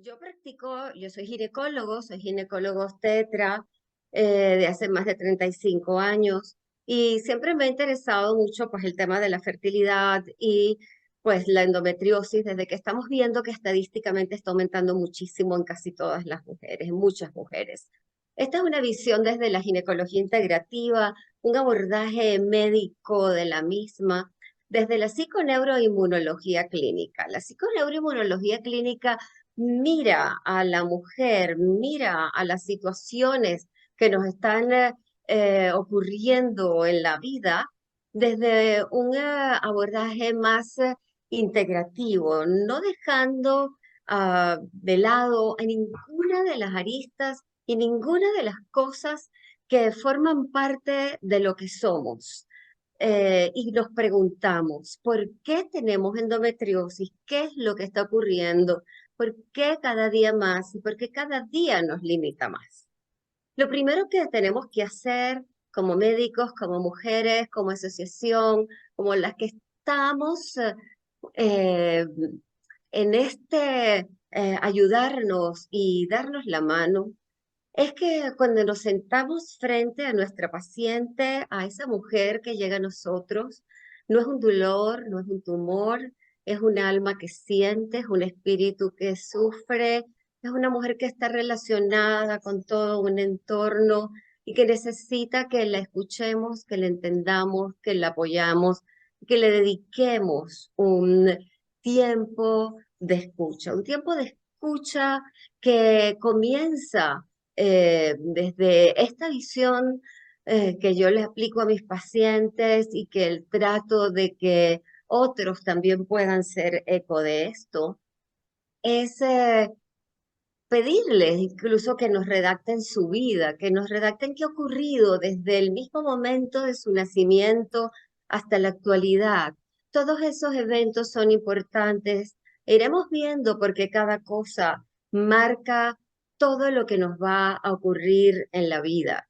Yo soy ginecólogo obstetra de hace más de 35 años y siempre me ha interesado mucho pues el tema de la fertilidad y pues la endometriosis desde que estamos viendo que estadísticamente está aumentando muchísimo en casi todas las mujeres, en muchas mujeres. Esta es una visión desde la ginecología integrativa, un abordaje médico de la misma, desde la psiconeuroinmunología clínica. La psiconeuroinmunología clínica mira a la mujer, mira a las situaciones que nos están ocurriendo en la vida desde un abordaje más integrativo, no dejando de lado a ninguna de las aristas y ninguna de las cosas que forman parte de lo que somos. Y nos preguntamos, ¿por qué tenemos endometriosis? ¿Qué es lo que está ocurriendo? ¿Por qué cada día más y por qué cada día nos limita más? Lo primero que tenemos que hacer como médicos, como mujeres, como asociación, como las que estamos eh, en ayudarnos y darnos la mano, es que cuando nos sentamos frente a nuestra paciente, a esa mujer que llega a nosotros, no es un dolor, no es un tumor, es un alma que siente, es un espíritu que sufre, es una mujer que está relacionada con todo un entorno y que necesita que la escuchemos, que la entendamos, que la apoyamos, que le dediquemos un tiempo de escucha, un tiempo de escucha que comienza desde esta visión que yo le aplico a mis pacientes y que el trato de que otros también puedan ser eco de esto, es pedirles incluso que nos redacten su vida, que nos redacten qué ha ocurrido desde el mismo momento de su nacimiento hasta la actualidad. Todos esos eventos son importantes. Iremos viendo porque cada cosa marca todo lo que nos va a ocurrir en la vida.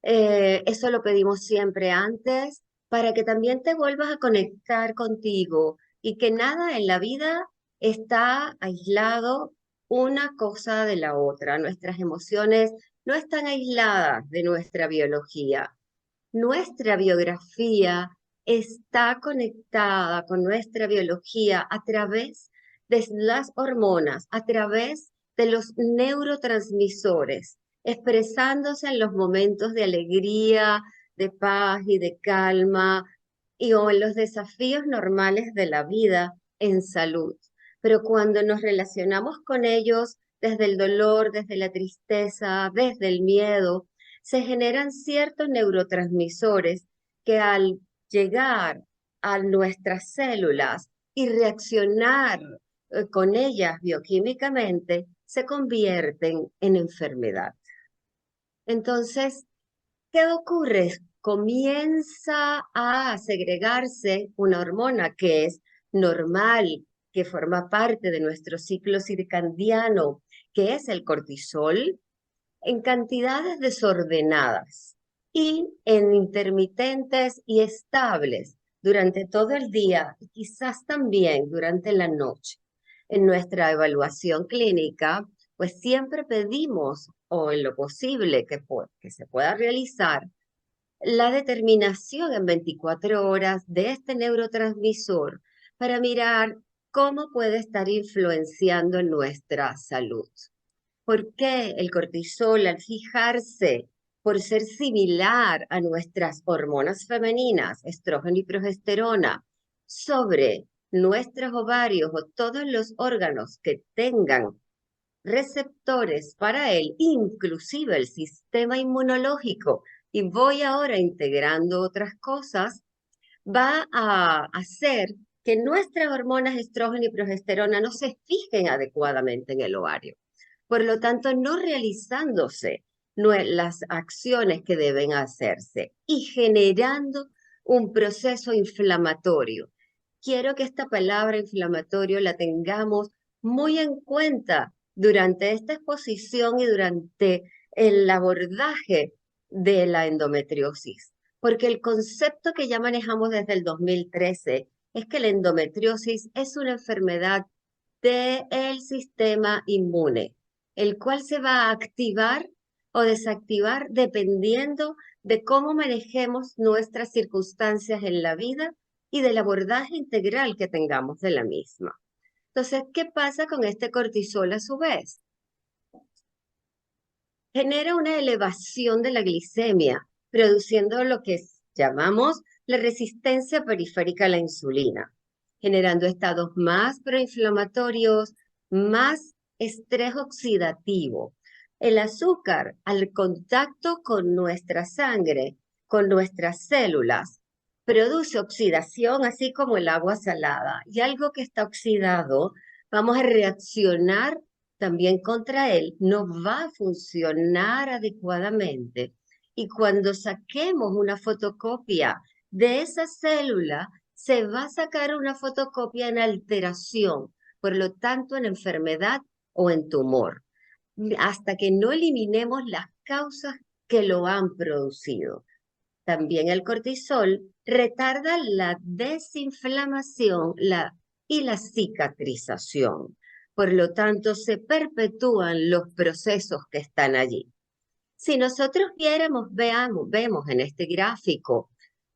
Eso lo pedimos siempre antes para que también te vuelvas a conectar contigo y que nada en la vida está aislado una cosa de la otra. Nuestras emociones no están aisladas de nuestra biología. Nuestra biografía está conectada con nuestra biología a través de las hormonas, a través de los neurotransmisores, expresándose en los momentos de alegría, de paz y de calma, o en los desafíos normales de la vida en salud. Pero cuando nos relacionamos con ellos desde el dolor, desde la tristeza, desde el miedo, se generan ciertos neurotransmisores que al llegar a nuestras células y reaccionar con ellas bioquímicamente, se convierten en enfermedad. Entonces, ¿qué ocurre? Comienza a segregarse una hormona que es normal, que forma parte de nuestro ciclo circadiano, que es el cortisol, en cantidades desordenadas y en intermitentes y estables durante todo el día y quizás también durante la noche. En nuestra evaluación clínica, pues siempre pedimos, o en lo posible que se pueda realizar, la determinación en 24 horas de este neurotransmisor para mirar cómo puede estar influenciando en nuestra salud. ¿Por qué el cortisol, al fijarse por ser similar a nuestras hormonas femeninas, estrógeno y progesterona, sobre nuestros ovarios o todos los órganos que tengan receptores para él, inclusive el sistema inmunológico, y voy ahora integrando otras cosas, va a hacer que nuestras hormonas estrógeno y progesterona no se fijen adecuadamente en el ovario. Por lo tanto, no realizándose las acciones que deben hacerse y generando un proceso inflamatorio. Quiero que esta palabra inflamatorio la tengamos muy en cuenta durante esta exposición y durante el abordaje de la endometriosis, porque el concepto que ya manejamos desde el 2013 es que la endometriosis es una enfermedad del sistema inmune, el cual se va a activar o desactivar dependiendo de cómo manejemos nuestras circunstancias en la vida y del abordaje integral que tengamos de la misma. Entonces, ¿qué pasa con este cortisol a su vez? Genera una elevación de la glicemia, produciendo lo que llamamos la resistencia periférica a la insulina, generando estados más proinflamatorios, más estrés oxidativo. El azúcar, al contacto con nuestra sangre, con nuestras células, produce oxidación, así como el agua salada. Y algo que está oxidado, vamos a reaccionar también contra él, no va a funcionar adecuadamente. Y cuando saquemos una fotocopia de esa célula, se va a sacar una fotocopia en alteración, por lo tanto en enfermedad o en tumor, hasta que no eliminemos las causas que lo han producido. También el cortisol retarda la desinflamación y la cicatrización. Por lo tanto, se perpetúan los procesos que están allí. Si nosotros vemos en este gráfico,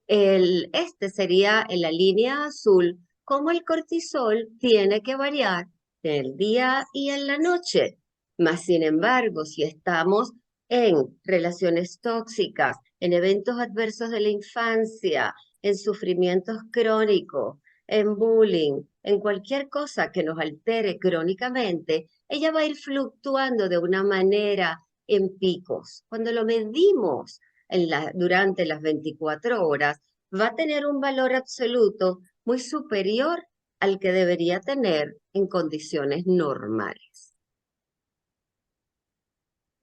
este sería en la línea azul, cómo el cortisol tiene que variar en el día y en la noche. Mas, sin embargo, si estamos en relaciones tóxicas, en eventos adversos de la infancia, en sufrimientos crónicos, en bullying, en cualquier cosa que nos altere crónicamente, ella va a ir fluctuando de una manera en picos. Cuando lo medimos durante las 24 horas, va a tener un valor absoluto muy superior al que debería tener en condiciones normales.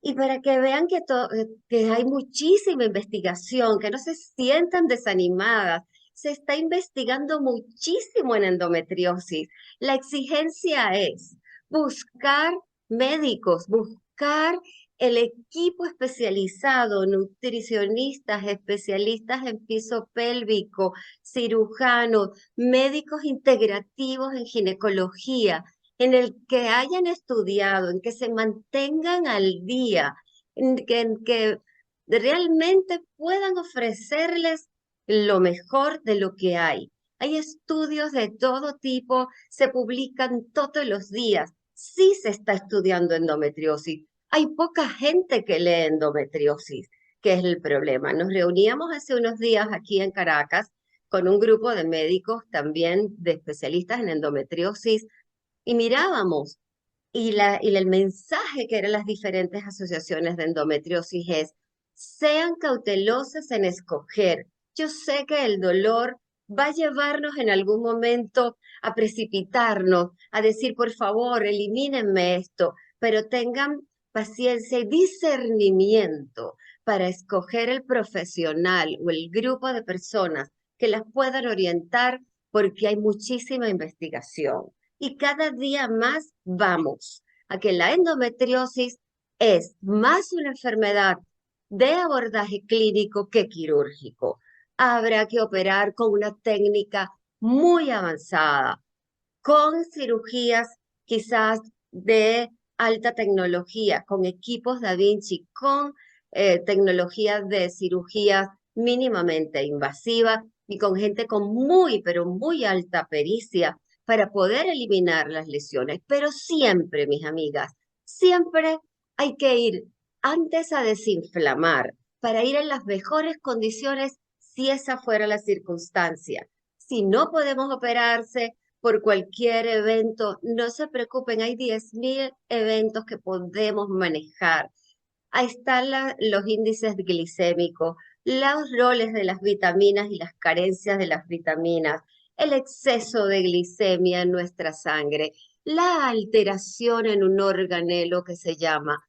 Y para que vean que hay muchísima investigación, que no se sientan desanimadas, se está investigando muchísimo en endometriosis. La exigencia es buscar médicos, buscar el equipo especializado, nutricionistas, especialistas en piso pélvico, cirujanos, médicos integrativos en ginecología, en el que hayan estudiado, en que se mantengan al día, en que realmente puedan ofrecerles lo mejor de lo que hay. Hay estudios de todo tipo, se publican todos los días. Sí se está estudiando endometriosis. Hay poca gente que lee endometriosis, que es el problema. Nos reuníamos hace unos días aquí en Caracas con un grupo de médicos también de especialistas en endometriosis y mirábamos, y el mensaje que eran las diferentes asociaciones de endometriosis es, sean cautelosas en escoger. Yo sé que el dolor va a llevarnos en algún momento a precipitarnos, a decir, por favor, elimínenme esto, pero tengan paciencia y discernimiento para escoger el profesional o el grupo de personas que las puedan orientar, porque hay muchísima investigación. Y cada día más vamos a que la endometriosis es más una enfermedad de abordaje clínico que quirúrgico. Habrá que operar con una técnica muy avanzada, con cirugías quizás de alta tecnología, con equipos Da Vinci, con tecnologías de cirugías mínimamente invasivas y con gente con muy, pero muy alta pericia para poder eliminar las lesiones. Pero siempre, mis amigas, siempre hay que ir antes a desinflamar para ir en las mejores condiciones si esa fuera la circunstancia. Si no podemos operarse por cualquier evento, no se preocupen, hay 10.000 eventos que podemos manejar. Ahí están los índices glicémicos, los roles de las vitaminas y las carencias de las vitaminas, el exceso de glicemia en nuestra sangre, la alteración en un organelo que se llama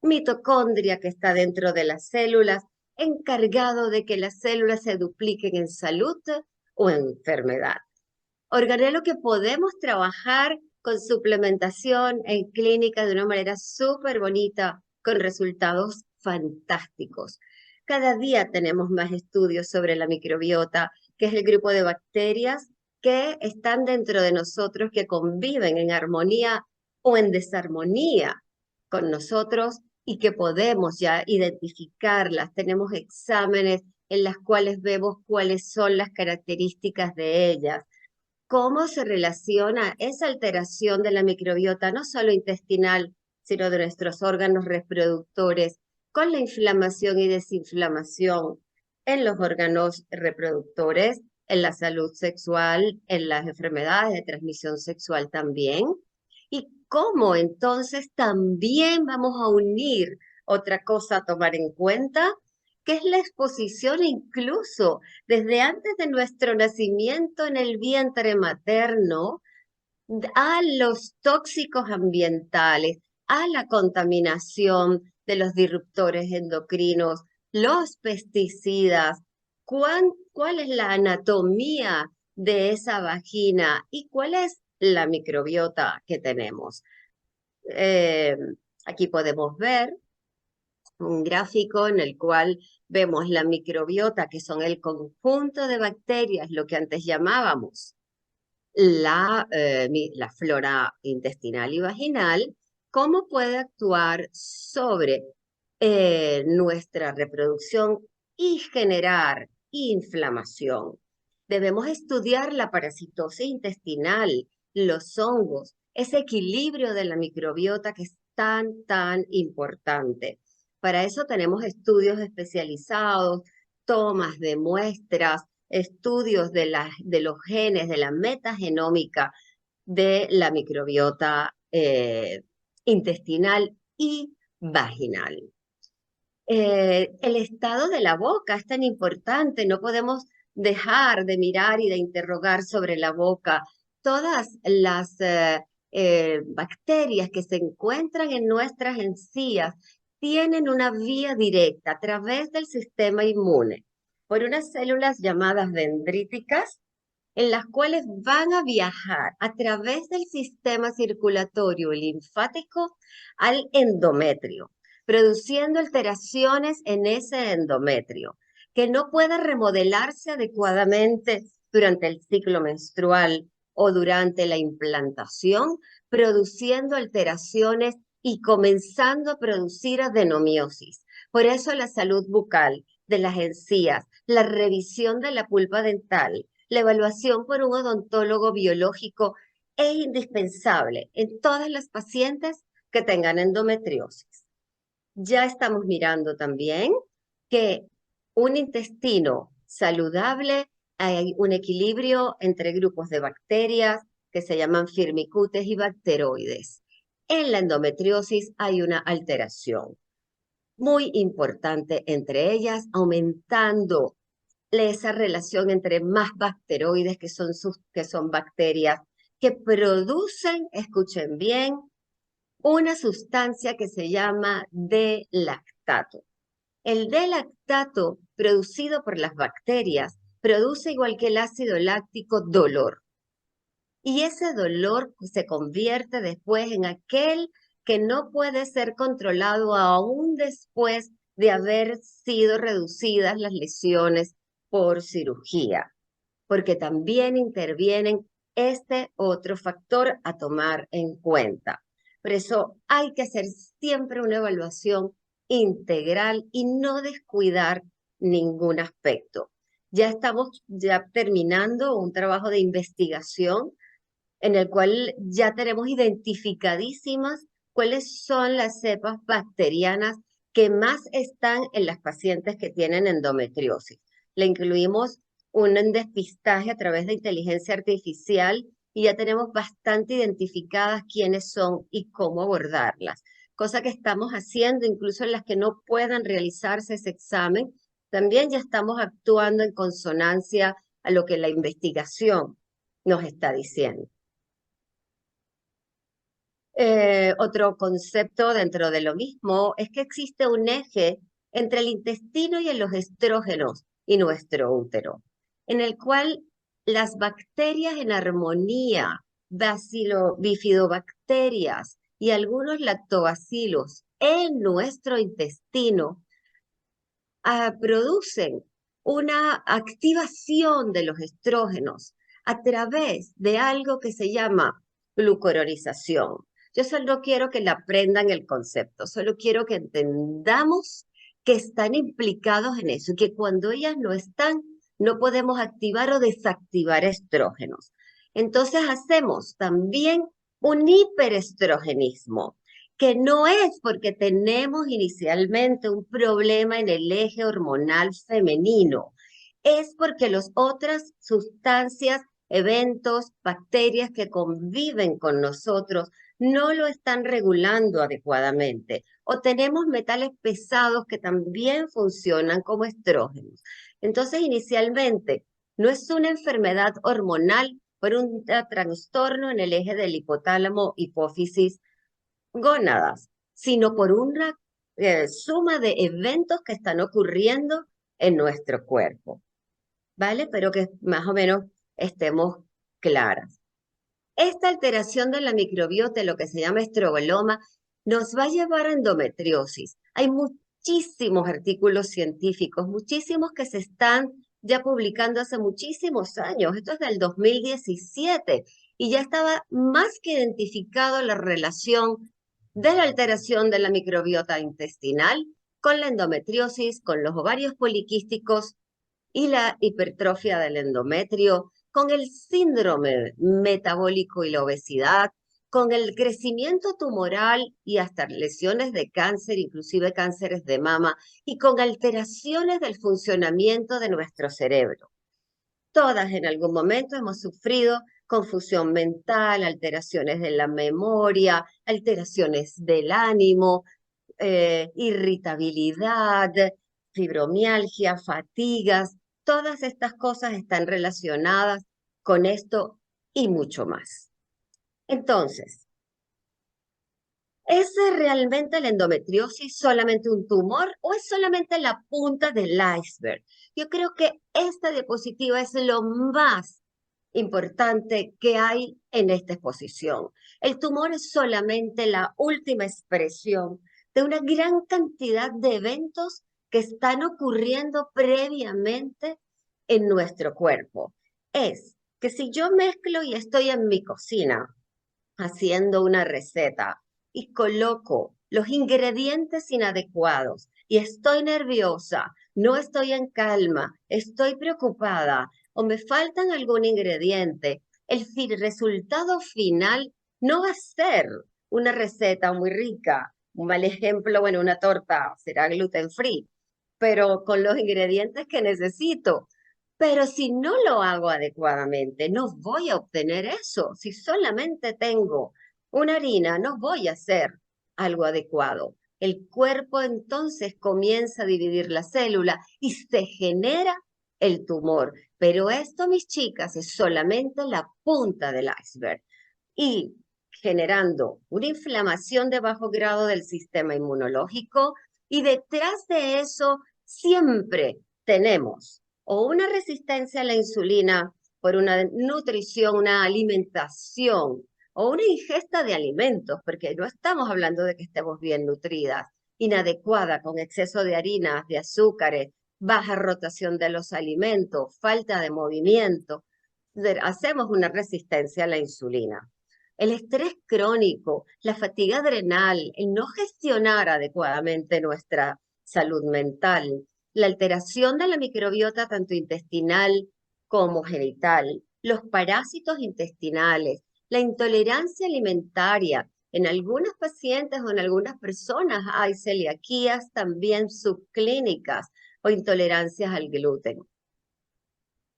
mitocondria que está dentro de las células, encargado de que las células se dupliquen en salud o en enfermedad. Organelo que podemos trabajar con suplementación en clínica de una manera súper bonita, con resultados fantásticos. Cada día tenemos más estudios sobre la microbiota, que es el grupo de bacterias que están dentro de nosotros, que conviven en armonía o en desarmonía con nosotros y que podemos ya identificarlas. Tenemos exámenes en las cuales vemos cuáles son las características de ellas, cómo se relaciona esa alteración de la microbiota, no solo intestinal, sino de nuestros órganos reproductores, con la inflamación y desinflamación en los órganos reproductores, en la salud sexual, en las enfermedades de transmisión sexual también. Y cómo entonces también vamos a unir otra cosa a tomar en cuenta, que es la exposición incluso desde antes de nuestro nacimiento en el vientre materno a los tóxicos ambientales, a la contaminación de los disruptores endocrinos, los pesticidas, cuál es la anatomía de esa vagina y cuál es la microbiota que tenemos. Eh, Aquí podemos ver un gráfico en el cual vemos la microbiota, que son el conjunto de bacterias, lo que antes llamábamos la flora intestinal y vaginal, cómo puede actuar sobre nuestra reproducción y generar inflamación. Debemos estudiar la parasitosis intestinal, los hongos, ese equilibrio de la microbiota que es tan importante. Para eso tenemos estudios especializados, tomas de muestras, estudios de los genes, de la metagenómica de la microbiota intestinal y vaginal. El estado de la boca es tan importante, no podemos dejar de mirar y de interrogar sobre la boca. Todas las bacterias que se encuentran en nuestras encías tienen una vía directa a través del sistema inmune por unas células llamadas dendríticas, en las cuales van a viajar a través del sistema circulatorio linfático al endometrio, produciendo alteraciones en ese endometrio, que no puede remodelarse adecuadamente durante el ciclo menstrual o durante la implantación, produciendo alteraciones y comenzando a producir adenomiosis. Por eso la salud bucal de las encías, la revisión de la pulpa dental, la evaluación por un odontólogo biológico es indispensable en todas las pacientes que tengan endometriosis. Ya estamos mirando también que un intestino saludable, hay un equilibrio entre grupos de bacterias que se llaman firmicutes y bacteroides. En la endometriosis hay una alteración muy importante entre ellas, aumentando esa relación entre más bacteroides, que son bacterias que producen, escuchen bien, una sustancia que se llama D-lactato. El D-lactato, producido por las bacterias, produce, igual que el ácido láctico, dolor. Y ese dolor se convierte después en aquel que no puede ser controlado aún después de haber sido reducidas las lesiones por cirugía, porque también intervienen este otro factor a tomar en cuenta. Por eso hay que hacer siempre una evaluación integral y no descuidar ningún aspecto. Ya estamos terminando un trabajo de investigación en el cual ya tenemos identificadísimas cuáles son las cepas bacterianas que más están en las pacientes que tienen endometriosis. Le incluimos un despistaje a través de inteligencia artificial y ya tenemos bastante identificadas quiénes son y cómo abordarlas, cosa que estamos haciendo incluso en las que no puedan realizarse ese examen. También ya estamos actuando en consonancia a lo que la investigación nos está diciendo. Otro concepto dentro de lo mismo es que existe un eje entre el intestino y los estrógenos y nuestro útero, en el cual las bacterias en armonía, bifidobacterias y algunos lactobacilos en nuestro intestino producen una activación de los estrógenos a través de algo que se llama glucuronización. Yo solo quiero que le aprendan el concepto, solo quiero que entendamos que están implicados en eso y que cuando ellas no están, no podemos activar o desactivar estrógenos. Entonces hacemos también un hiperestrogenismo, que no es porque tenemos inicialmente un problema en el eje hormonal femenino, es porque las otras sustancias, eventos, bacterias que conviven con nosotros no lo están regulando adecuadamente. O tenemos metales pesados que también funcionan como estrógenos. Entonces, inicialmente, no es una enfermedad hormonal por un trastorno en el eje del hipotálamo, hipófisis, gónadas, sino por una suma de eventos que están ocurriendo en nuestro cuerpo, ¿vale? Pero que más o menos estemos claras. Esta alteración de la microbiota, lo que se llama estroboloma, nos va a llevar a endometriosis. Hay muchísimos artículos científicos, muchísimos que se están ya publicando hace muchísimos años. Esto es del 2017 y ya estaba más que identificado la relación de la alteración de la microbiota intestinal con la endometriosis, con los ovarios poliquísticos y la hipertrofia del endometrio, con el síndrome metabólico y la obesidad, con el crecimiento tumoral y hasta lesiones de cáncer, inclusive cánceres de mama, y con alteraciones del funcionamiento de nuestro cerebro. Todas en algún momento hemos sufrido confusión mental, alteraciones de la memoria, alteraciones del ánimo, irritabilidad, fibromialgia, fatigas. Todas estas cosas están relacionadas con esto y mucho más. Entonces, ¿es realmente la endometriosis solamente un tumor o es solamente la punta del iceberg? Yo creo que esta diapositiva es lo más importante que hay en esta exposición. El tumor es solamente la última expresión de una gran cantidad de eventos que están ocurriendo previamente en nuestro cuerpo. Es que si yo mezclo y estoy en mi cocina haciendo una receta y coloco los ingredientes inadecuados y estoy nerviosa, no estoy en calma, estoy preocupada o me faltan algún ingrediente, el resultado final no va a ser una receta muy rica. Un mal ejemplo, bueno, una torta será gluten free, pero con los ingredientes que necesito. Pero si no lo hago adecuadamente, no voy a obtener eso. Si solamente tengo una harina, no voy a hacer algo adecuado. El cuerpo entonces comienza a dividir la célula y se genera el tumor. Pero esto, mis chicas, es solamente la punta del iceberg. Y generando una inflamación de bajo grado del sistema inmunológico. Y detrás de eso siempre tenemos o una resistencia a la insulina por una nutrición, una alimentación o una ingesta de alimentos, porque no estamos hablando de que estemos bien nutridas, inadecuada, con exceso de harinas, de azúcares, baja rotación de los alimentos, falta de movimiento. Hacemos una resistencia a la insulina. El estrés crónico, la fatiga adrenal, el no gestionar adecuadamente nuestra salud mental, la alteración de la microbiota tanto intestinal como genital, los parásitos intestinales, la intolerancia alimentaria. En algunos pacientes o en algunas personas hay celiaquías también subclínicas o intolerancias al gluten.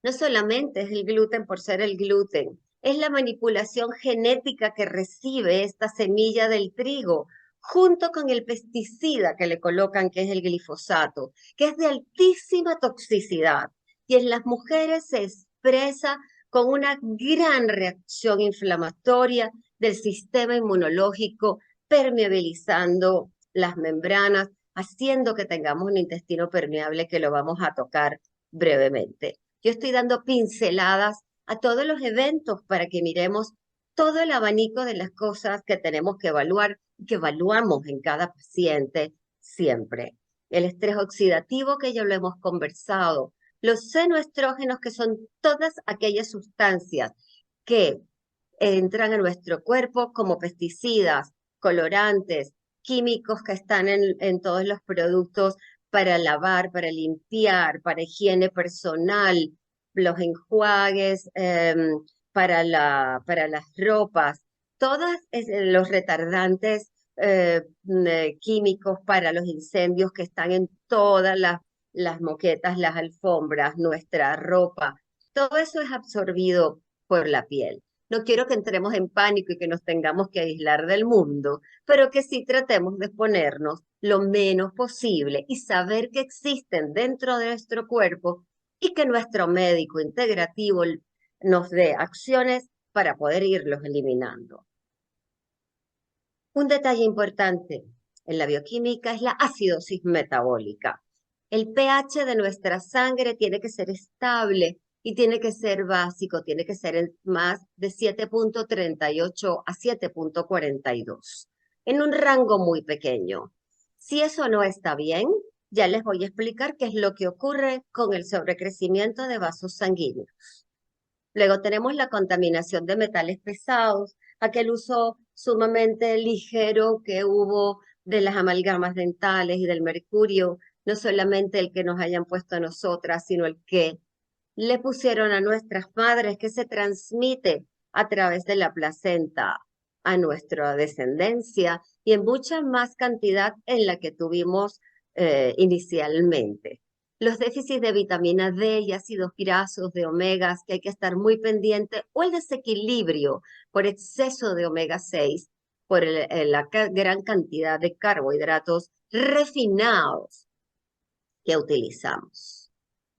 No solamente es el gluten por ser el gluten, es la manipulación genética que recibe esta semilla del trigo junto con el pesticida que le colocan, que es el glifosato, que es de altísima toxicidad y en las mujeres se expresa con una gran reacción inflamatoria del sistema inmunológico, permeabilizando las membranas, haciendo que tengamos un intestino permeable que lo vamos a tocar brevemente. Yo estoy dando pinceladas a todos los eventos para que miremos todo el abanico de las cosas que tenemos que evaluar, que evaluamos en cada paciente siempre. El estrés oxidativo, que ya lo hemos conversado, Los senoestrógenos, que son todas aquellas sustancias que entran a nuestro cuerpo como pesticidas, colorantes, químicos que están en todos los productos para lavar, para limpiar, para higiene personal, los enjuagues, para las ropas, todos los retardantes químicos para los incendios que están en todas las moquetas, las alfombras, nuestra ropa. Todo eso es absorbido por la piel. No quiero que entremos en pánico y que nos tengamos que aislar del mundo, pero que sí tratemos de exponernos lo menos posible y saber que existen dentro de nuestro cuerpo y que nuestro médico integrativo nos dé acciones para poder irlos eliminando. Un detalle importante en la bioquímica es la acidosis metabólica. El pH de nuestra sangre tiene que ser estable y tiene que ser básico, tiene que ser en más de 7.38 a 7.42, en un rango muy pequeño. Si eso no está bien, ya les voy a explicar qué es lo que ocurre con el sobrecrecimiento de vasos sanguíneos. Luego tenemos la contaminación de metales pesados, aquel uso sumamente ligero que hubo de las amalgamas dentales y del mercurio, no solamente el que nos hayan puesto a nosotras, sino el que le pusieron a nuestras madres, que se transmite a través de la placenta a nuestra descendencia y en mucha más cantidad en la que tuvimos inicialmente. Los déficits de vitamina D y ácidos grasos de omegas que hay que estar muy pendiente, o el desequilibrio por exceso de omega 6, por la gran cantidad de carbohidratos refinados que utilizamos.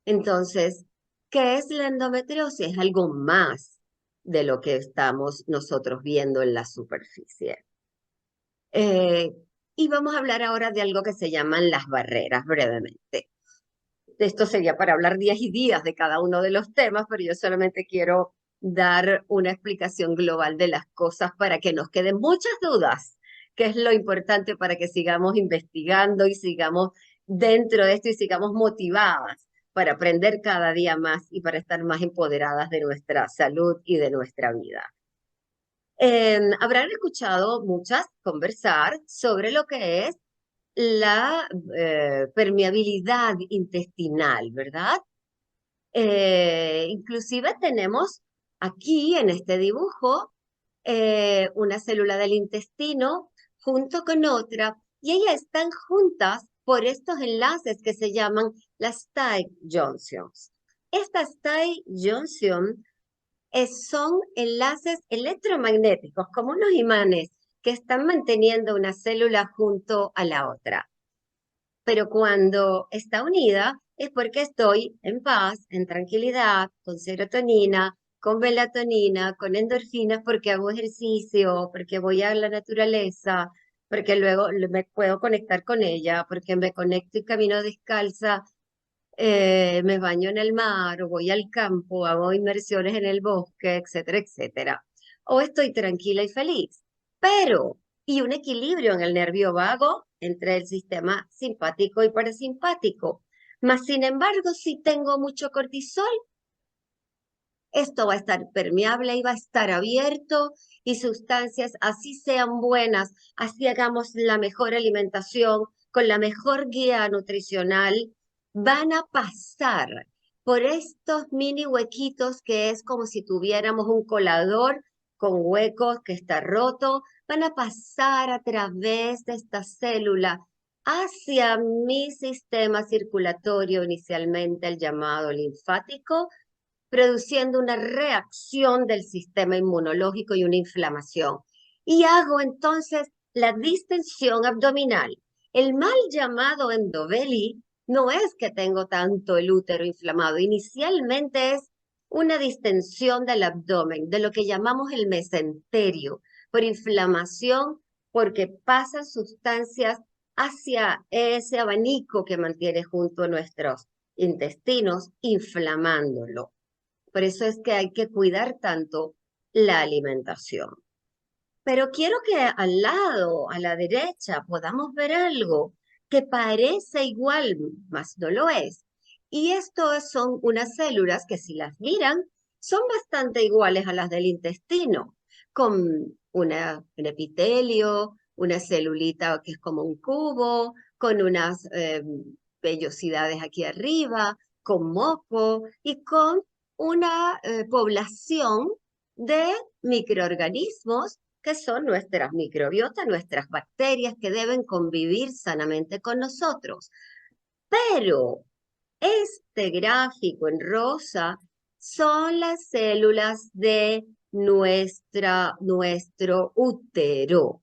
Entonces, ¿qué es la endometriosis? Es algo más de lo que estamos nosotros viendo en la superficie. Y vamos a hablar ahora de algo que se llaman las barreras brevemente. Esto sería para hablar días y días de cada uno de los temas, pero yo solamente quiero dar una explicación global de las cosas para que nos queden muchas dudas, que es lo importante para que sigamos investigando y sigamos dentro de esto y sigamos motivadas para aprender cada día más y para estar más empoderadas de nuestra salud y de nuestra vida. Habrán escuchado muchas conversar sobre lo que es la permeabilidad intestinal, ¿verdad? Inclusive tenemos aquí en este dibujo una célula del intestino junto con otra y ellas están juntas por estos enlaces que se llaman las tight junctions. Estas tight junctions son enlaces electromagnéticos, como unos imanes que están manteniendo una célula junto a la otra. Pero cuando está unida es porque estoy en paz, en tranquilidad, con serotonina, con melatonina, con endorfinas, porque hago ejercicio, porque voy a la naturaleza, porque luego me puedo conectar con ella, porque me conecto y camino descalza, me baño en el mar, o voy al campo, hago inmersiones en el bosque, etcétera, etcétera. O estoy tranquila y feliz. Pero, y un equilibrio en el nervio vago entre el sistema simpático y parasimpático. Mas, sin embargo, si tengo mucho cortisol, esto va a estar permeable y va a estar abierto y sustancias, así sean buenas, así hagamos la mejor alimentación, con la mejor guía nutricional, van a pasar por estos mini huequitos que es como si tuviéramos un colador con huecos que está roto, van a pasar a través de esta célula hacia mi sistema circulatorio, inicialmente el llamado linfático, produciendo una reacción del sistema inmunológico y una inflamación. Y hago entonces la distensión abdominal. El mal llamado endobelly no es que tengo tanto el útero inflamado, inicialmente es una distensión del abdomen, de lo que llamamos el mesenterio, por inflamación, porque pasan sustancias hacia ese abanico que mantiene junto a nuestros intestinos, inflamándolo. Por eso es que hay que cuidar tanto la alimentación. Pero quiero que al lado, a la derecha, podamos ver algo que parece igual, mas no lo es. Y esto son unas células que si las miran, son bastante iguales a las del intestino, con un epitelio, una celulita que es como un cubo, con unas vellosidades aquí arriba, con moco y con una población de microorganismos que son nuestras microbiotas, nuestras bacterias que deben convivir sanamente con nosotros. Pero este gráfico en rosa son las células de nuestro útero.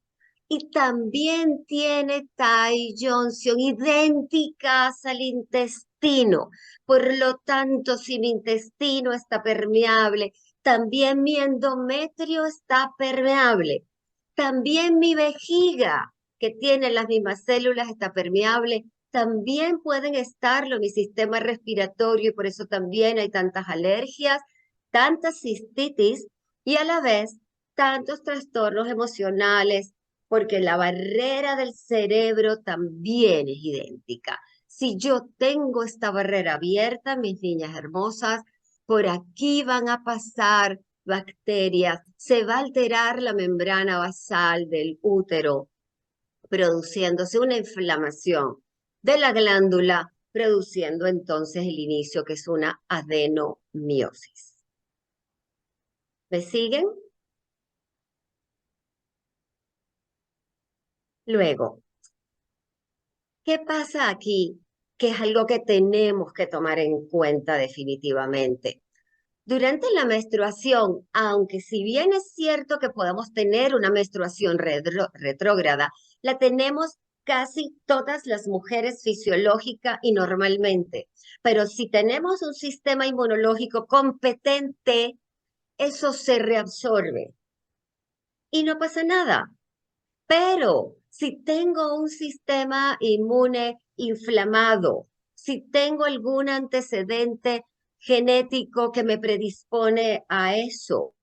Y también tiene Tay Johnson idénticas al intestino. Por lo tanto, si mi intestino está permeable, también mi endometrio está permeable. También mi vejiga, que tiene las mismas células, está permeable. También pueden estarlo mi sistema respiratorio y por eso también hay tantas alergias, tantas cistitis y a la vez tantos trastornos emocionales, porque la barrera del cerebro también es idéntica. Si yo tengo esta barrera abierta, mis niñas hermosas, por aquí van a pasar bacterias, se va a alterar la membrana basal del útero, produciéndose una inflamación de la glándula, produciendo entonces el inicio que es una adenomiosis. ¿Me siguen? Luego, ¿qué pasa aquí? Que es algo que tenemos que tomar en cuenta definitivamente. Durante la menstruación, aunque si bien es cierto que podemos tener una menstruación retrógrada, la tenemos casi todas las mujeres fisiológica y normalmente. Pero si tenemos un sistema inmunológico competente, eso se reabsorbe y no pasa nada. Pero si tengo un sistema inmune inflamado, si tengo algún antecedente genético que me predispone a eso,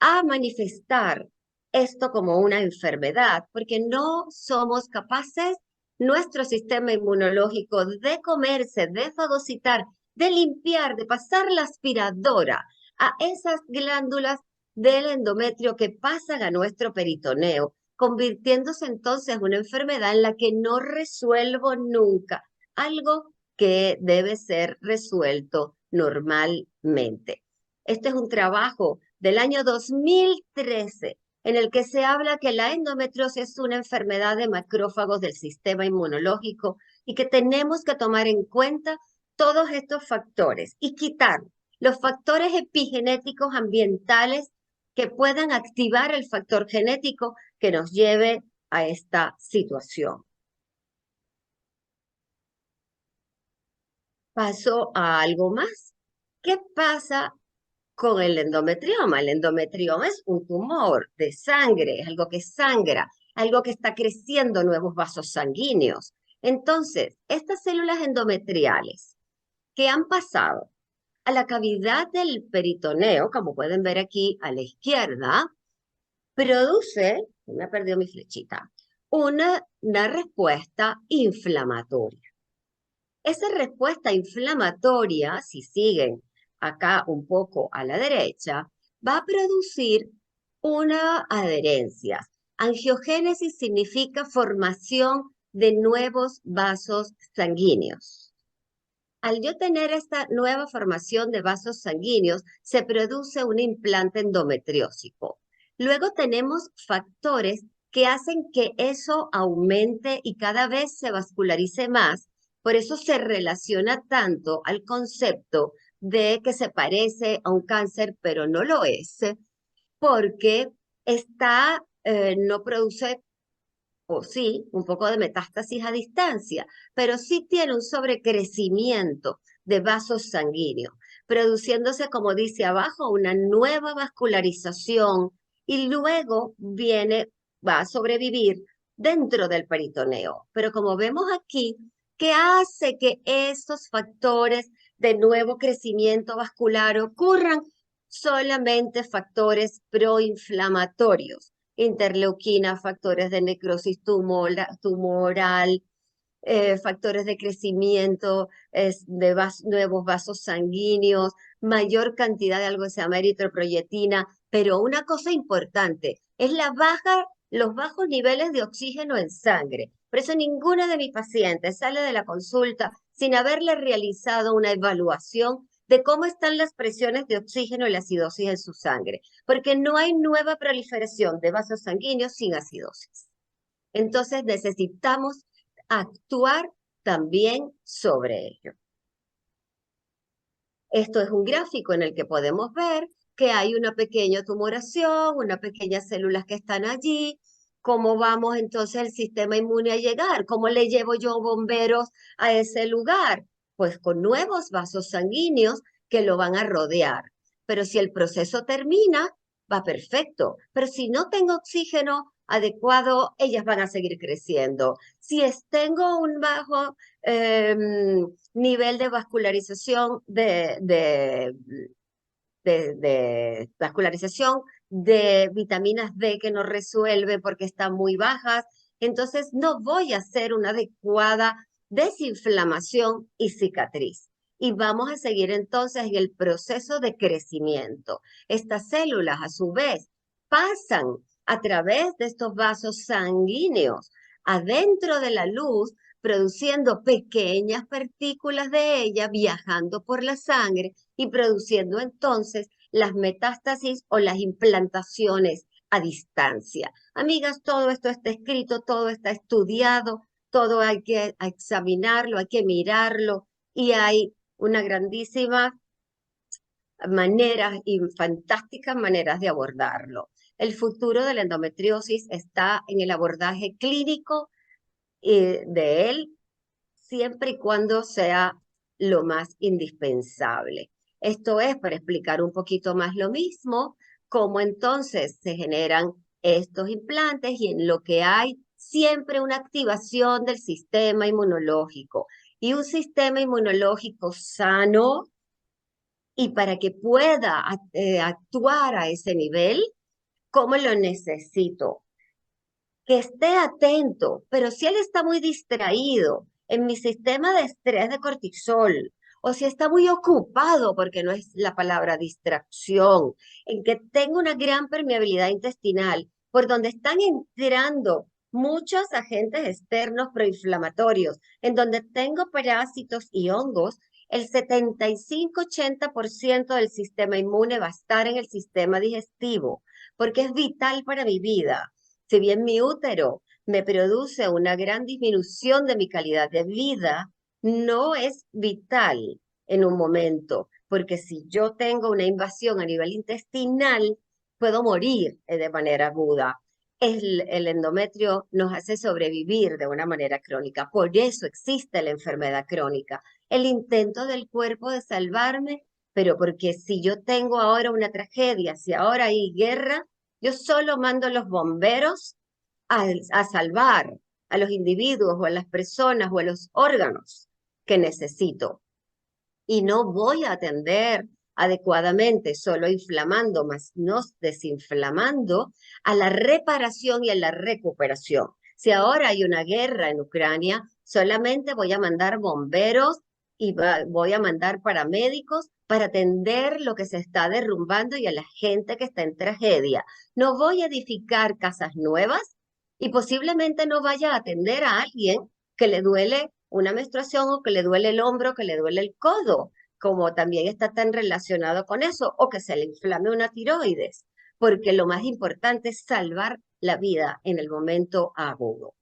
a manifestar esto como una enfermedad, porque no somos capaces, nuestro sistema inmunológico, de comerse, de fagocitar, de limpiar, de pasar la aspiradora a esas glándulas del endometrio que pasan a nuestro peritoneo, convirtiéndose entonces en una enfermedad en la que no resuelvo nunca, algo que debe ser resuelto normalmente. Este es un trabajo del año 2013 en el que se habla que la endometriosis es una enfermedad de macrófagos del sistema inmunológico y que tenemos que tomar en cuenta todos estos factores y quitar los factores epigenéticos ambientales que puedan activar el factor genético que nos lleve a esta situación. Paso a algo más. ¿Qué pasa con el endometrioma? El endometrioma es un tumor de sangre, es algo que sangra, algo que está creciendo nuevos vasos sanguíneos. Entonces, estas células endometriales que han pasado a la cavidad del peritoneo, como pueden ver aquí a la izquierda, produce, me ha perdido mi flechita, una respuesta inflamatoria. Esa respuesta inflamatoria, si siguen acá un poco a la derecha, va a producir una adherencia. Angiogénesis significa formación de nuevos vasos sanguíneos. Al yo tener esta nueva formación de vasos sanguíneos, se produce un implante endometriósico. Luego tenemos factores que hacen que eso aumente y cada vez se vascularice más. Por eso se relaciona tanto al concepto de que se parece a un cáncer, pero no lo es, porque no produce, o sí, un poco de metástasis a distancia, pero sí tiene un sobrecrecimiento de vasos sanguíneos, produciéndose, como dice abajo, una nueva vascularización y luego va a sobrevivir dentro del peritoneo. Pero como vemos aquí, ¿qué hace que estos factores de nuevo crecimiento vascular ocurran? solamente factores proinflamatorios, interleuquina, factores de necrosis tumoral, factores de crecimiento de nuevos vasos sanguíneos, mayor cantidad de algo que se llama eritroproyetina, pero una cosa importante es los bajos niveles de oxígeno en sangre. Por eso ninguna de mis pacientes sale de la consulta sin haberle realizado una evaluación de cómo están las presiones de oxígeno y la acidosis en su sangre, porque no hay nueva proliferación de vasos sanguíneos sin acidosis. Entonces necesitamos actuar también sobre ello. Esto es un gráfico en el que podemos ver que hay una pequeña tumoración, unas pequeñas células que están allí. ¿Cómo vamos entonces el sistema inmune a llegar? ¿Cómo le llevo yo bomberos a ese lugar? Pues con nuevos vasos sanguíneos que lo van a rodear. Pero si el proceso termina, va perfecto. Pero si no tengo oxígeno adecuado, ellas van a seguir creciendo. Si tengo un bajo nivel de vascularización de vascularización de vitaminas D que no resuelve porque están muy bajas, entonces no voy a hacer una adecuada desinflamación y cicatriz. Y vamos a seguir entonces en el proceso de crecimiento. Estas células, a su vez, pasan a través de estos vasos sanguíneos adentro de la luz, produciendo pequeñas partículas de ella viajando por la sangre y produciendo entonces las metástasis o las implantaciones a distancia. Amigas, todo esto está escrito, todo está estudiado, todo hay que examinarlo, hay que mirarlo y hay una grandísima maneras y fantásticas maneras de abordarlo. El futuro de la endometriosis está en el abordaje clínico de él, siempre y cuando sea lo más indispensable. Esto es para explicar un poquito más lo mismo, cómo entonces se generan estos implantes y en lo que hay siempre una activación del sistema inmunológico. Y un sistema inmunológico sano, y para que pueda actuar a ese nivel, ¿cómo lo necesito? Que esté atento, pero si él está muy distraído en mi sistema de estrés de cortisol, o si está muy ocupado, porque no es la palabra distracción, en que tengo una gran permeabilidad intestinal, por donde están entrando muchos agentes externos proinflamatorios, en donde tengo parásitos y hongos, el 75-80% del sistema inmune va a estar en el sistema digestivo, porque es vital para mi vida. Si bien mi útero me produce una gran disminución de mi calidad de vida, no es vital en un momento, porque si yo tengo una invasión a nivel intestinal, puedo morir de manera aguda. El endometrio nos hace sobrevivir de una manera crónica, por eso existe la enfermedad crónica. El intento del cuerpo de salvarme, pero porque si yo tengo ahora una tragedia, si ahora hay guerra, yo solo mando los bomberos a salvar a los individuos o a las personas o a los órganos que necesito. Y no voy a atender adecuadamente, solo inflamando, más no desinflamando, a la reparación y a la recuperación. Si ahora hay una guerra en Ucrania, solamente voy a mandar bomberos y voy a mandar paramédicos para atender lo que se está derrumbando y a la gente que está en tragedia. No voy a edificar casas nuevas y posiblemente no vaya a atender a alguien que le duele una menstruación o que le duele el hombro, que le duele el codo, como también está tan relacionado con eso, o que se le inflame una tiroides, porque lo más importante es salvar la vida en el momento agudo.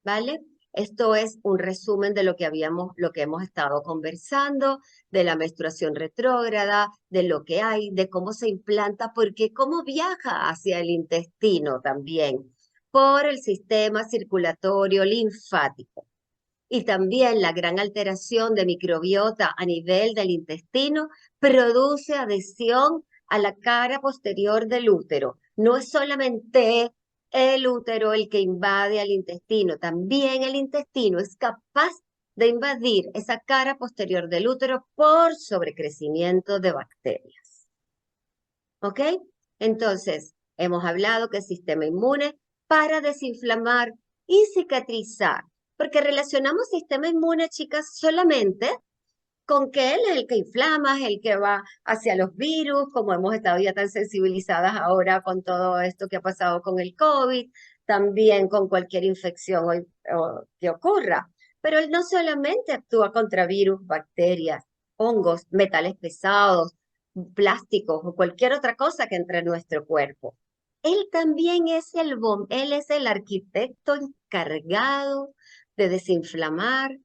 ¿Vale? Esto es un resumen de lo que hemos estado conversando, de la menstruación retrógrada, de lo que hay, de cómo se implanta, porque cómo viaja hacia el intestino también, por el sistema circulatorio linfático. Y también la gran alteración de microbiota a nivel del intestino produce adhesión a la cara posterior del útero. No es solamente el útero el que invade al intestino, también el intestino es capaz de invadir esa cara posterior del útero por sobrecrecimiento de bacterias. ¿ok? Entonces, hemos hablado que el sistema inmune para desinflamar y cicatrizar, porque relacionamos sistema inmune, chicas, solamente con que él es el que inflama, es el que va hacia los virus, como hemos estado ya tan sensibilizadas ahora con todo esto que ha pasado con el COVID, también con cualquier infección que ocurra. Pero él no solamente actúa contra virus, bacterias, hongos, metales pesados, plásticos o cualquier otra cosa que entre en nuestro cuerpo. Él también es él es el arquitecto encargado de desinflamar,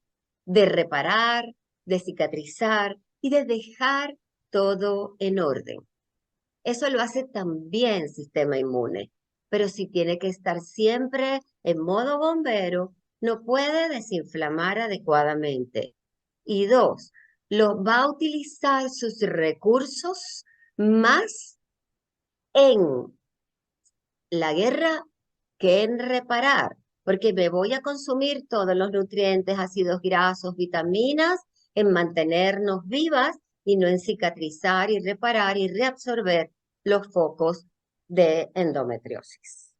de reparar, de cicatrizar y de dejar todo en orden. Eso lo hace también el sistema inmune, pero si tiene que estar siempre en modo bombero, no puede desinflamar adecuadamente. Y dos, va a utilizar sus recursos más en la guerra que en reparar, porque me voy a consumir todos los nutrientes, ácidos grasos, vitaminas, en mantenernos vivas y no en cicatrizar y reparar y reabsorber los focos de endometriosis.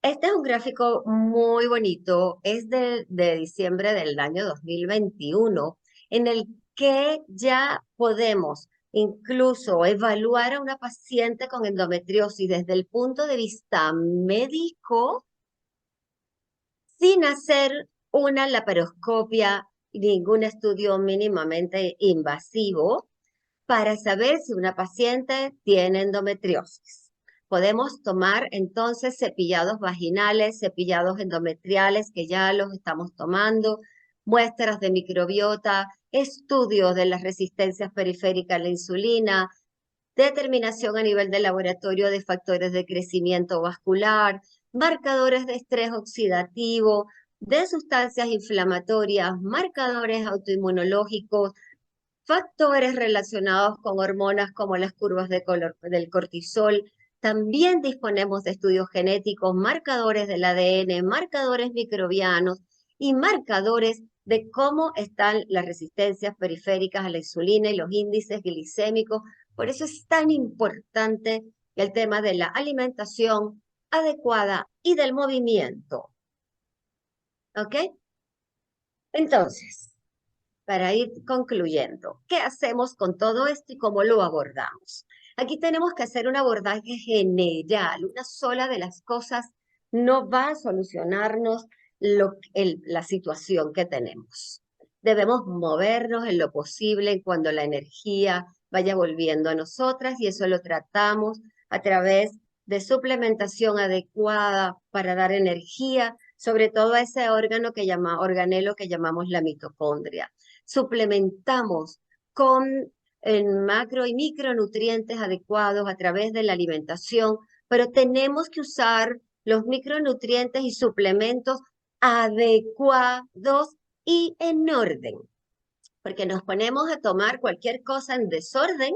Este es un gráfico muy bonito, es de diciembre del año 2021, en el que ya podemos incluso evaluar a una paciente con endometriosis desde el punto de vista médico sin hacer una laparoscopia, ningún estudio mínimamente invasivo, para saber si una paciente tiene endometriosis. Podemos tomar entonces cepillados vaginales, cepillados endometriales, que ya los estamos tomando, muestras de microbiota, estudios de las resistencias periféricas a la insulina, determinación a nivel de laboratorio de factores de crecimiento vascular, marcadores de estrés oxidativo, de sustancias inflamatorias, marcadores autoinmunológicos, factores relacionados con hormonas como las curvas del cortisol. También disponemos de estudios genéticos, marcadores del ADN, marcadores microbianos y marcadores de cómo están las resistencias periféricas a la insulina y los índices glicémicos. Por eso es tan importante el tema de la alimentación adecuada y del movimiento. ¿Ok? Entonces, para ir concluyendo, ¿qué hacemos con todo esto y cómo lo abordamos? Aquí tenemos que hacer un abordaje general. Una sola de las cosas no va a solucionarnos la situación que tenemos. Debemos movernos en lo posible cuando la energía vaya volviendo a nosotras y eso lo tratamos a través de suplementación adecuada para dar energía, sobre todo a ese organelo que llamamos la mitocondria. Suplementamos con macro y micronutrientes adecuados a través de la alimentación, pero tenemos que usar los micronutrientes y suplementos adecuados y en orden, porque nos ponemos a tomar cualquier cosa en desorden,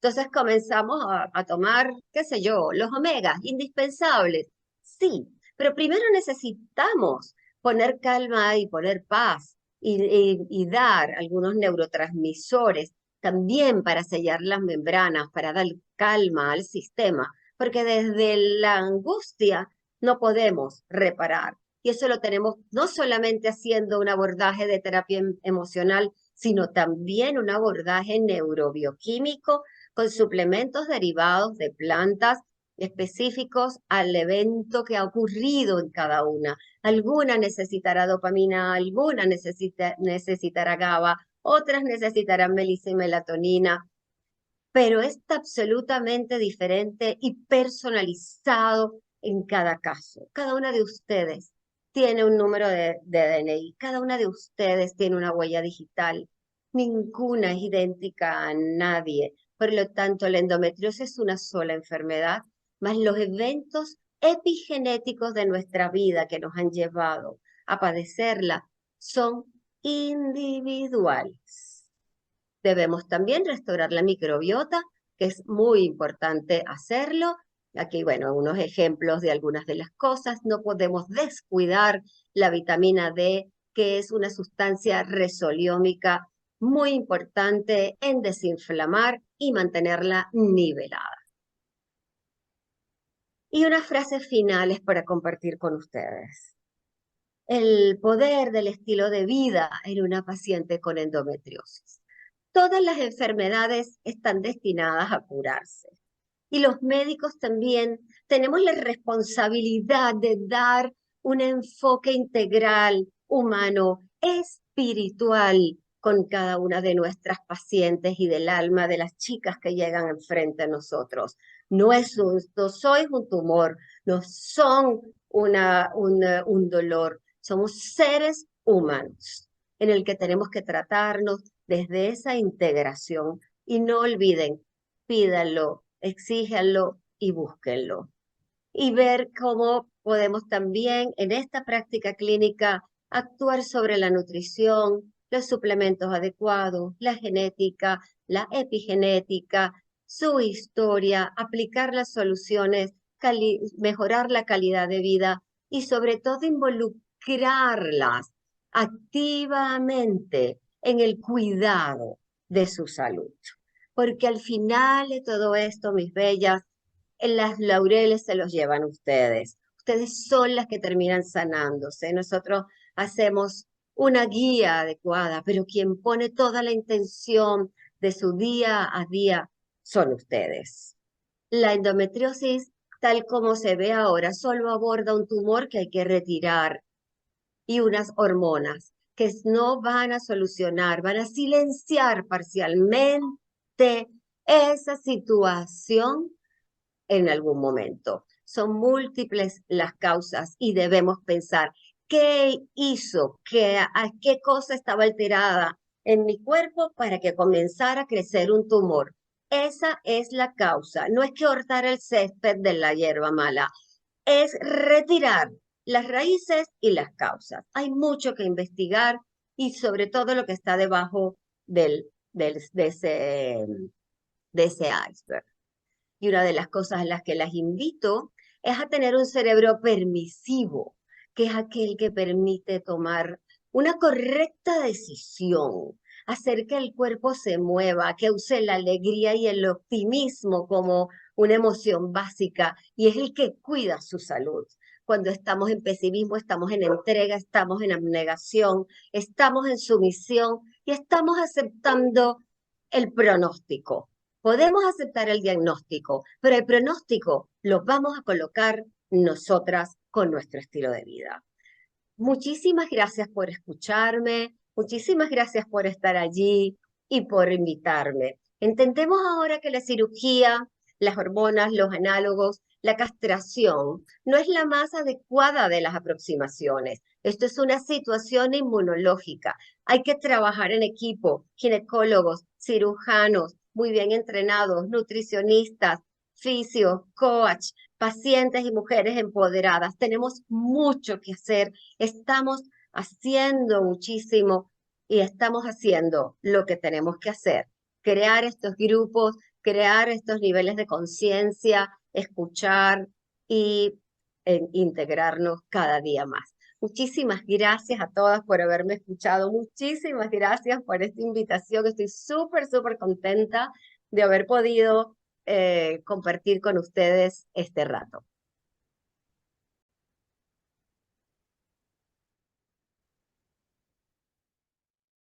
entonces comenzamos a tomar, qué sé yo, los omegas, indispensables, sí, pero primero necesitamos poner calma y poner paz y dar algunos neurotransmisores también para sellar las membranas, para dar calma al sistema, porque desde la angustia no podemos reparar. Y eso lo tenemos no solamente haciendo un abordaje de terapia emocional, sino también un abordaje neurobioquímico con suplementos derivados de plantas específicos al evento que ha ocurrido en cada una. Alguna necesitará dopamina, alguna necesitará GABA, otras necesitarán melatonina, pero es absolutamente diferente y personalizado en cada caso. Cada una de ustedes tiene un número de DNI, cada una de ustedes tiene una huella digital. Ninguna es idéntica a nadie. Por lo tanto, la endometriosis es una sola enfermedad, más los eventos epigenéticos de nuestra vida que nos han llevado a padecerla son individuales. Debemos también restaurar la microbiota, que es muy importante hacerlo. Aquí, bueno, unos ejemplos de algunas de las cosas. No podemos descuidar la vitamina D, que es una sustancia resoliómica muy importante en desinflamar y mantenerla nivelada. Y unas frases finales para compartir con ustedes. El poder del estilo de vida en una paciente con endometriosis. Todas las enfermedades están destinadas a curarse. Y los médicos también tenemos la responsabilidad de dar un enfoque integral, humano, espiritual con cada una de nuestras pacientes y del alma de las chicas que llegan enfrente a nosotros. No soy un tumor, no son un dolor, somos seres humanos en el que tenemos que tratarnos desde esa integración. Y no olviden, pídanlo, exíjanlo y búsquenlo. Y ver cómo podemos también en esta práctica clínica actuar sobre la nutrición, los suplementos adecuados, la genética, la epigenética, su historia, aplicar las soluciones, mejorar la calidad de vida y sobre todo involucrarlas activamente en el cuidado de su salud. Porque al final de todo esto, mis bellas, en las laureles se los llevan ustedes. Ustedes son las que terminan sanándose. Nosotros hacemos una guía adecuada, pero quien pone toda la intención de su día a día son ustedes. La endometriosis, tal como se ve ahora, solo aborda un tumor que hay que retirar y unas hormonas que no van a solucionar, van a silenciar parcialmente esa situación en algún momento. Son múltiples las causas y debemos pensar qué hizo, a qué cosa estaba alterada en mi cuerpo para que comenzara a crecer un tumor. Esa es la causa. No es que cortar el césped de la hierba mala, es retirar las raíces y las causas. Hay mucho que investigar y sobre todo lo que está debajo de ese iceberg. Y una de las cosas a las que las invito es a tener un cerebro permisivo, que es aquel que permite tomar una correcta decisión, hacer que el cuerpo se mueva, que use la alegría y el optimismo como una emoción básica, y es el que cuida su salud. Cuando estamos en pesimismo, estamos en entrega, estamos en abnegación, estamos en sumisión y estamos aceptando el pronóstico. Podemos aceptar el diagnóstico, pero el pronóstico lo vamos a colocar nosotras con nuestro estilo de vida. Muchísimas gracias por escucharme, muchísimas gracias por estar allí y por invitarme. Entendemos ahora que la cirugía, las hormonas, los análogos, la castración no es la más adecuada de las aproximaciones. Esto es una situación inmunológica. Hay que trabajar en equipo, ginecólogos, cirujanos, muy bien entrenados, nutricionistas, fisios, coach, pacientes y mujeres empoderadas. Tenemos mucho que hacer. Estamos haciendo muchísimo y estamos haciendo lo que tenemos que hacer. Crear estos grupos, crear estos niveles de conciencia, escuchar y integrarnos cada día más. Muchísimas gracias a todas por haberme escuchado. Muchísimas gracias por esta invitación. Estoy súper, súper contenta de haber podido compartir con ustedes este rato.